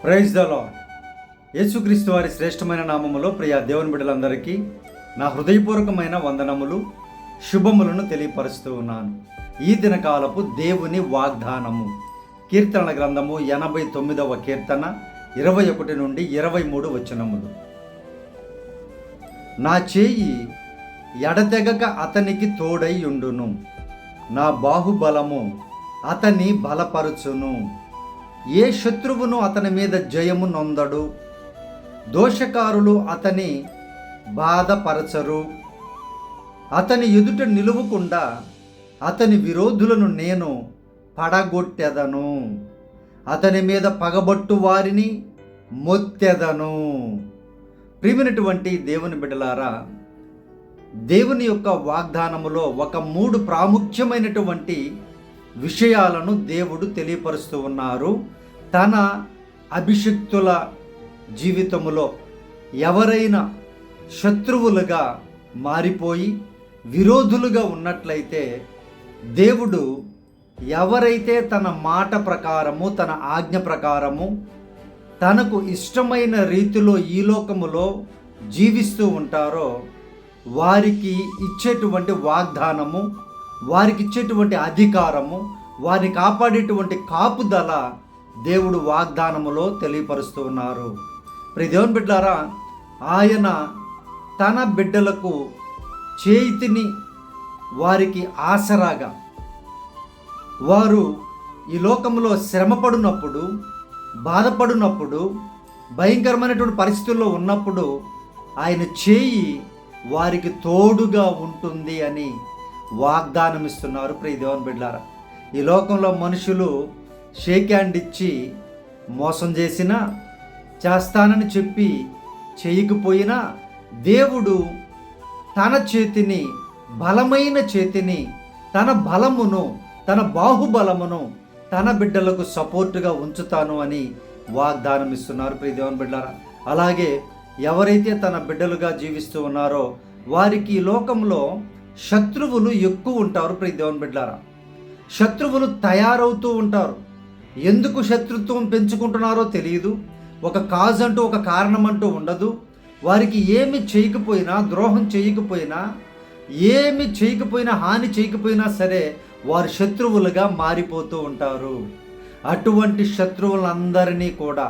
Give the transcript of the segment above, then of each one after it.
Praise the lord. యేసుక్రీస్తు వారి శ్రేష్టమైన నామములో ప్రియ దేవుని బిడ్డలందరికీ నా హృదయపూర్వకమైన వందనములు, శుభములను తెలియపరుస్తూ ఉన్నాను. ఈ దినకాలపు దేవుని వాగ్దానము కీర్తనల గ్రంథము 89వ కీర్తన 21 నుండి 23 వచనములు. నా చేయి ఎడతెగక అతనికి తోడై ఉండును, నా బాహుబలము అతని బలపరుచును. ఏ శత్రువును అతని మీద జయము నొందడు, దోషకారులు అతని బాధపరచరు. అతని ఎదుట నిలువకుండా అతని విరోధులను నేను పడగొట్టెదను, అతని మీద పగబట్టు వారిని మొత్తెదను. ప్రియమైనటువంటి దేవుని బిడ్డలారా, దేవుని యొక్క వాగ్దానములో ఒక 3 ప్రాముఖ్యమైనటువంటి విషయాలను దేవుడు తెలియపరుస్తూ ఉన్నారు. తన అభిషిక్తుల జీవితములో ఎవరైనా శత్రువులుగా మారిపోయి విరోధులుగా ఉన్నట్లయితే, దేవుడు ఎవరైతే తన మాట ప్రకారము, తన ఆజ్ఞ ప్రకారము, తనకు ఇష్టమైన రీతిలో ఈ లోకములో జీవిస్తూ ఉంటారో వారికి ఇచ్చేటువంటి వాగ్దానము, వారికి ఇచ్చేటువంటి అధికారము, వారిని కాపాడేటువంటి కాపుదల దేవుడు వాగ్దానములో తెలియపరుస్తూ ఉన్నారు. ప్రియ దేవుని బిడ్డలారా, ఆయన తన బిడ్డలకు చేతిని, వారికి ఆసరాగా, వారు ఈ లోకంలో శ్రమపడినప్పుడు, బాధపడినప్పుడు, భయంకరమైనటువంటి పరిస్థితుల్లో ఉన్నప్పుడు ఆయన చేయి వారికి తోడుగా ఉంటుంది అని వాగ్దానం ఇస్తున్నారు. ప్రియ దేవుని బిడ్డలారా, ఈ లోకంలో మనుషులు షేక్ హ్యాండ్ ఇచ్చి మోసం చేసినా, చేస్తానని చెప్పి చేయకపోయినా, దేవుడు తన చేతిని, బలమైన చేతిని, తన బలమును, తన బాహుబలమును తన బిడ్డలకు సపోర్టుగా ఉంచుతాను అని వాగ్దానం ఇస్తున్నారు. ప్రియ దేవుని బిడ్డలారా, అలాగే ఎవరైతే తన బిడ్డలుగా జీవిస్తూ ఉన్నారో వారికి ఈ లోకంలో శత్రువులు ఎక్కువ ఉంటారు. ప్రియ దేవుని బిడ్డలారా, శత్రువులు తయారవుతూ ఉంటారు. ఎందుకు శత్రుత్వం పెంచుకుంటున్నారో తెలియదు. ఒక కాజ్ అంటూ, ఒక కారణం అంటూ ఉండదు. వారికి ఏమి చేయకపోయినా, ద్రోహం చేయకపోయినా, ఏమి చేయకపోయినా, హాని చేయకపోయినా సరే వారు శత్రువులుగా మారిపోతూ ఉంటారు. అటువంటి శత్రువులందరినీ కూడా,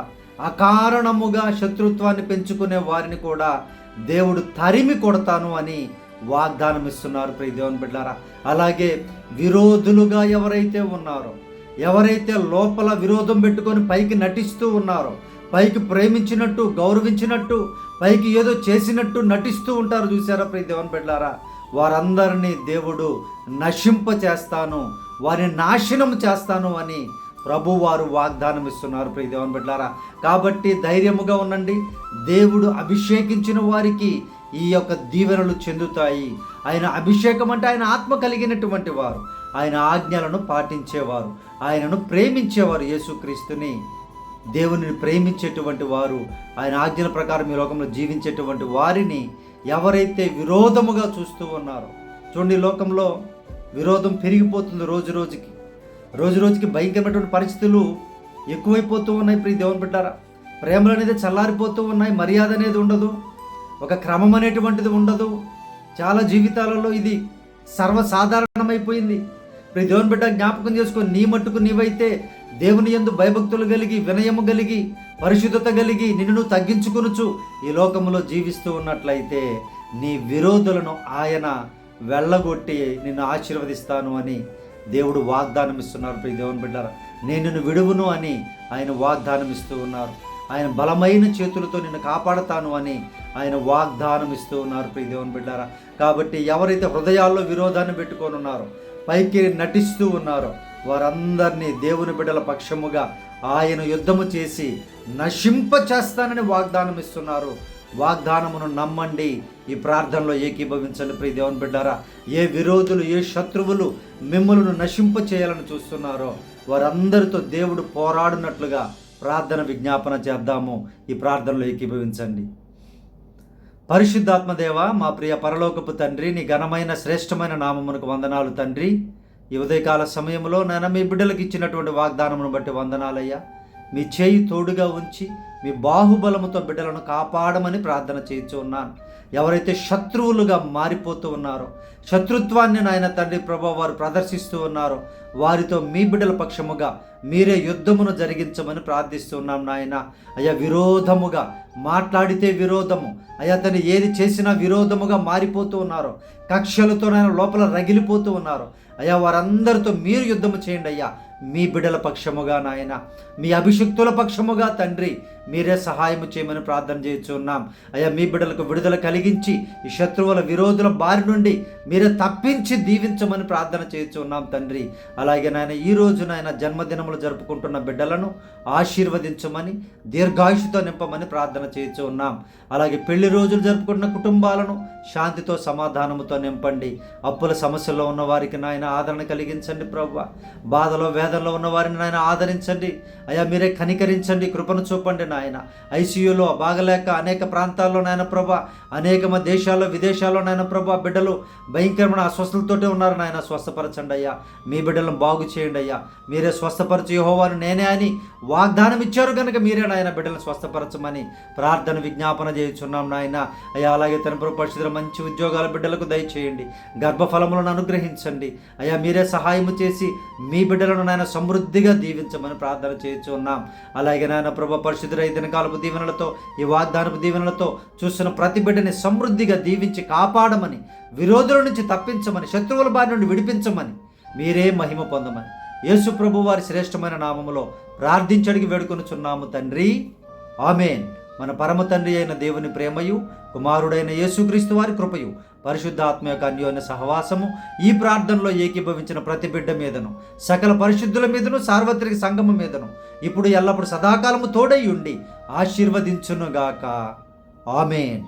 అకారణముగా శత్రుత్వాన్ని పెంచుకునే వారిని కూడా దేవుడు తరిమి కొడతాను అని వాగ్దానం ఇస్తున్నారు. ప్రియ దేవుని బిడ్డలారా, అలాగే విరోధులుగా ఎవరైతే ఉన్నారో, ఎవరైతే లోపల విరోధం పెట్టుకొని పైకి నటిస్తూ ఉన్నారో, పైకి ప్రేమించినట్టు, గౌరవించినట్టు, పైకి ఏదో చేసినట్టు నటిస్తూ ఉంటారు, చూసారా ప్రియ దేవుని బిడ్డలారా, వారందరినీ దేవుడు నశింప చేస్తాను, వారిని నాశనం చేస్తాను అని ప్రభువారు వాగ్దానం ఇస్తున్నారు. ప్రియ దేవుని బిడ్డలారా, కాబట్టి ధైర్యముగా ఉండండి. దేవుడు అభిషేకించిన వారికి ఈ యొక్క దీవెనలు చెందుతాయి. ఆయన అభిషేకం అంటే ఆయన ఆత్మ కలిగినటువంటి వారు, ఆయన ఆజ్ఞలను పాటించేవారు, ఆయనను ప్రేమించేవారు, యేసుక్రీస్తుని, దేవుని ప్రేమించేటువంటి వారు, ఆయన ఆజ్ఞల ప్రకారం ఈ లోకంలో జీవించేటువంటి వారిని ఎవరైతే విరోధముగా చూస్తూ ఉన్నారో, చూడండి, లోకంలో విరోధం పెరిగిపోతుంది. రోజు రోజుకి భయంకరమైనటువంటి పరిస్థితులు ఎక్కువైపోతూ ఉన్నాయి. ప్రియ దేవుని బిడ్డలారా, ప్రేమలు అనేది చల్లారిపోతూ ఉన్నాయి. మర్యాద అనేది ఉండదు, ఒక క్రమం అనేటువంటిది ఉండదు. చాలా జీవితాలలో ఇది సర్వసాధారణమైపోయింది. ప్రియ దేవుని బిడ్డ, జ్ఞాపకం చేసుకొని, నీ మట్టుకు నీవైతే దేవుని యందు భయభక్తులు కలిగి, వినయము కలిగి, పరిశుద్ధత కలిగి, నిన్ను నువ్వు తగ్గించుకొనుచు ఈ లోకంలో జీవిస్తూ ఉన్నట్లయితే నీ విరోధులను ఆయన వెళ్ళగొట్టి నిన్ను ఆశీర్వదిస్తాను అని దేవుడు వాగ్దానం ఇస్తున్నారు. ప్రియ దేవుని బిడ్డలారా, నేను నిన్ను విడువును అని ఆయన వాగ్దానం ఇస్తూ ఉన్నారు. ఆయన బలమైన చేతులతో నిన్ను కాపాడతాను అని ఆయన వాగ్దానం ఇస్తూ ఉన్నారు. ప్రియ దేవుని బిడ్డలారా, కాబట్టి ఎవరైతే హృదయాల్లో విరోధాన్ని పెట్టుకొని ఉన్నారో, పైకి నటిస్తూ ఉన్నారో, వారందరినీ దేవుని బిడ్డల పక్షముగా ఆయన యుద్ధము చేసి నశింప చేస్తానని వాగ్దానం ఇస్తున్నారు. వాగ్దానమును నమ్మండి, ఈ ప్రార్థనలో ఏకీభవించండి. ప్రియ దేవుని బిడ్డలారా, ఏ విరోధులు, ఏ శత్రువులు మిమ్మల్ని నశింప చేయాలని చూస్తున్నారో వారందరితో దేవుడు పోరాడినట్లుగా ప్రార్థన విజ్ఞాపన చేద్దాము. ఈ ప్రార్థనలో ఏకీభవించండి. పరిశుద్ధాత్మదేవ, మా ప్రియ పరలోకపు తండ్రి, నీ ఘనమైన శ్రేష్టమైన నామమునకు వందనాలు తండ్రి. ఈ ఉదయకాల సమయంలో నాయన మీ బిడ్డలకు ఇచ్చినటువంటి వాగ్దానమును బట్టి వందనాలయ్యా. మీ చేయి తోడుగా ఉంచి మీ బాహుబలముతో బిడ్డలను కాపాడమని ప్రార్థన చేయించు ఉన్నాను. ఎవరైతే శత్రువులుగా మారిపోతూ ఉన్నారో, శత్రుత్వాన్ని నాయన తండ్రి ప్రభు వారు ప్రదర్శిస్తూ ఉన్నారో, వారితో మీ బిడ్డల పక్షముగా మీరే యుద్ధమును జరిగించమని ప్రార్థిస్తున్నాం నాయన. అయ్యా, విరోధముగా మాట్లాడితే విరోధము, అయ్యా తను ఏది చేసినా విరోధముగా మారిపోతూ ఉన్నారో, కక్షలతో నాయన లోపల రగిలిపోతూ ఉన్నారో, అయ్యా వారందరితో మీరు యుద్ధము చేయండి అయ్యా. మీ బిడ్డల పక్షముగా నాయన, మీ అభిషిక్తుల పక్షముగా తండ్రి మీరే సహాయము చేయమని ప్రార్థన చేస్తున్నాం. అయ్యా, మీ బిడ్డలకు విడుదల కలిగించి ఈ శత్రువుల విరోధుల బారి నుండి మీరే తప్పించి దీవించమని ప్రార్థన చేస్తున్నాం తండ్రి. అలాగే నాయన, ఈ రోజు నాయన జన్మదినములు జరుపుకుంటున్న బిడ్డలను ఆశీర్వదించమని, దీర్ఘాయుషుతో నింపమని ప్రార్థన చేస్తున్నాం. అలాగే పెళ్లి రోజులు జరుపుకుంటున్న కుటుంబాలను శాంతితో సమాధానముతో నింపండి. అప్పుల సమస్యల్లో ఉన్న వారికి నాయన ఆదరణ కలిగించండి ప్రభువా. బాధలో వేదనలో ఉన్న వారిని నాయన ఆదరించండి అయ్యా. మీరే కనికరించండి, కృపను చూపండి నాయన. ఐసీయూలో బాగలేక అనేక ప్రాంతాల్లో నాయన ప్రభా, అనేక దేశాల్లో విదేశాల్లో నాయన ప్రభా బిడ్డలు భయంకరమైన అస్వస్థలతోటే ఉన్నారు నాయన. స్వస్థపరచండి అయ్యా. మీ బిడ్డలను బాగు చేయండి అయ్యా. మీరే స్వస్థపరచు యెహోవాను నేనే అని వాగ్దానం ఇచ్చారు కనుక మీరే నాయన బిడ్డలను స్వస్థపరచమని ప్రార్థన విజ్ఞాపన చేయుచున్నాం నాయన. అయ్యా, అలాగే తన పరిశుద్ధుల మంచి ఉద్యోగాల బిడ్డలకు దయచేయండి. గర్భఫలములను అనుగ్రహించండి అయ్యా. మీరే సహాయము చేసి మీ బిడ్డలను నాయన సమృద్ధిగా దీవించమని ప్రార్థన చేయుచున్నాం. అలాగే నాయన ప్రభు పరిశుద్ధుల ఈ దినకాలపు దీవెనలతో, ఈ వాగ్దానపు దీవెనలతో చూస్తున్న ప్రతి బిడ్డని సమృద్ధిగా దీవించి కాపాడమని, విరోధుల నుంచి తప్పించమని, శత్రువుల బారి నుండి విడిపించమని, మీరే మహిమ పొందమని యేసు ప్రభు వారి శ్రేష్టమైన నామములో ప్రార్థించడికి వేడుకొనుచున్నాము తండ్రి. ఆమేన్. మన పరమ తండ్రి అయిన దేవుని ప్రేమయు, కుమారుడైన యేసుక్రీస్తు వారి కృపయు, పరిశుద్ధాత్మ యొక్క అన్యోన్య సహవాసము ఈ ప్రార్థనలో ఏకీభవించిన ప్రతి బిడ్డ మీదను, సకల పరిశుద్ధుల మీదను, సార్వత్రిక సంఘము మీదను ఇప్పుడు ఎల్లప్పుడు సదాకాలము తోడై ఉండి ఆశీర్వదించునుగాక. ఆమేన్.